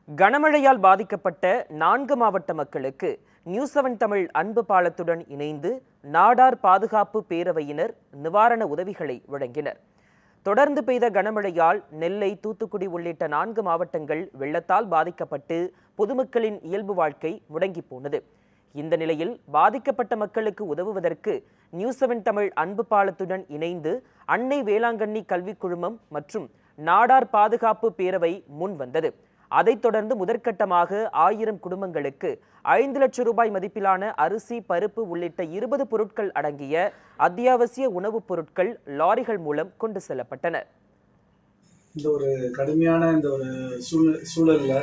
கனமழையால் பாதிக்கப்பட்ட 4 மாவட்ட மக்களுக்கு நியூஸ் 7 தமிழ் அன்பு பாலத்துடன் இணைந்து நாடார் பாதுகாப்பு பேரவையினர் நிவாரண உதவிகளை வழங்கினர். தொடர்ந்து பெய்த கனமழையால் நெல்லை, தூத்துக்குடி உள்ளிட்ட 4 மாவட்டங்கள் வெள்ளத்தால் பாதிக்கப்பட்டு பொதுமக்களின் இயல்பு வாழ்க்கை முடங்கி போனது. இந்த நிலையில் பாதிக்கப்பட்ட மக்களுக்கு உதவுவதற்கு நியூஸ் 7 தமிழ் அன்பு பாலத்துடன் இணைந்து அன்னை வேளாங்கண்ணி கல்விக் குழுமம் மற்றும் நாடார் பாதுகாப்பு பேரவை முன் வந்தது. அதைத் தொடர்ந்து முதற்கட்டமாக 1000 குடும்பங்களுக்கு 5 லட்சம் ரூபாய் மதிப்பிலான அரிசி, பருப்பு உள்ளிட்ட 20 பொருட்கள் அடங்கிய அத்தியாவசிய உணவுப் பொருட்கள் லாரிகள் மூலம் கொண்டு செல்லப்பட்டன. இந்த ஒரு கடுமையான இந்த ஒரு சூழலில்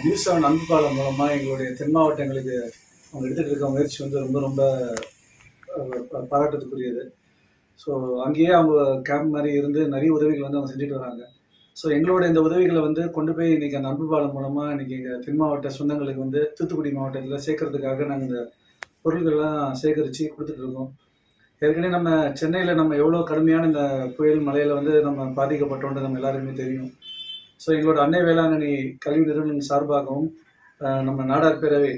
நியூஸ் 7 அன்பு பாலம் மூலமாக எங்களுடைய தென் மாவட்டங்களுக்கு அவங்க எடுத்துகிட்டு இருக்க முயற்சி வந்து ரொம்ப ரொம்ப பாராட்டுறதுக்குரியது. ஸோ அங்கேயே அவங்க கேம்ப் மாதிரி இருந்து நிறைய உதவிகள் வந்து அவங்க செஞ்சுட்டு வராங்க. ஸோ எங்களோட இந்த உதவிகளை வந்து கொண்டு போய் இன்றைக்கி அந்த அன்பு பாலம் மூலமாக இன்றைக்கி எங்கள் தென் மாவட்ட சொந்தங்களுக்கு வந்து தூத்துக்குடி மாவட்டத்தில் சேர்க்கறதுக்காக நாங்கள் இந்த பொருட்கள்லாம் சேகரித்து கொடுத்துட்ருக்கோம். ஏற்கனவே நம்ம சென்னையில் நம்ம எவ்வளோ கடுமையான இந்த புயல் மழையில் வந்து நம்ம பாதிக்கப்பட்டோன்றது நம்ம எல்லாருக்குமே தெரியும். ஸோ எங்களோட அன்னை வேளாங்கண்ணி கல்வி நிறுவனம் சார்பாகவும் நம்ம நாடார் பேரவை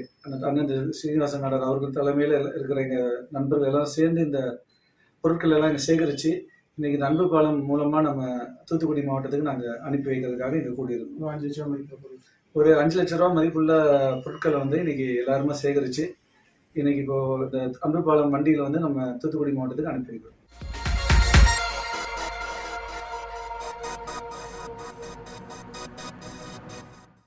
அண்ணன் ஸ்ரீனிவாசன் நாடார் அவர்கள் தலைமையில் இருக்கிற எங்கள் நண்பர்கள் எல்லாம் சேர்ந்து இந்த பொருட்கள் எல்லாம் இங்கே சேகரித்து இன்றைக்கி இந்த அன்பு பாலம் மூலமாக நம்ம தூத்துக்குடி மாவட்டத்துக்கு நாங்கள் அனுப்பி வைக்கிறதுக்காக இங்கே கூடியிருக்கோம். 5 லட்சம் மதிப்பு ஒரு 5 லட்ச ரூபா மதிப்புள்ள பொருட்களை வந்து இன்றைக்கி எல்லாருமே சேகரித்து இன்றைக்கி இப்போது இந்த அன்பு பாலம் வண்டியில் வந்து நம்ம தூத்துக்குடி மாவட்டத்துக்கு அனுப்பி வைக்கிறோம்.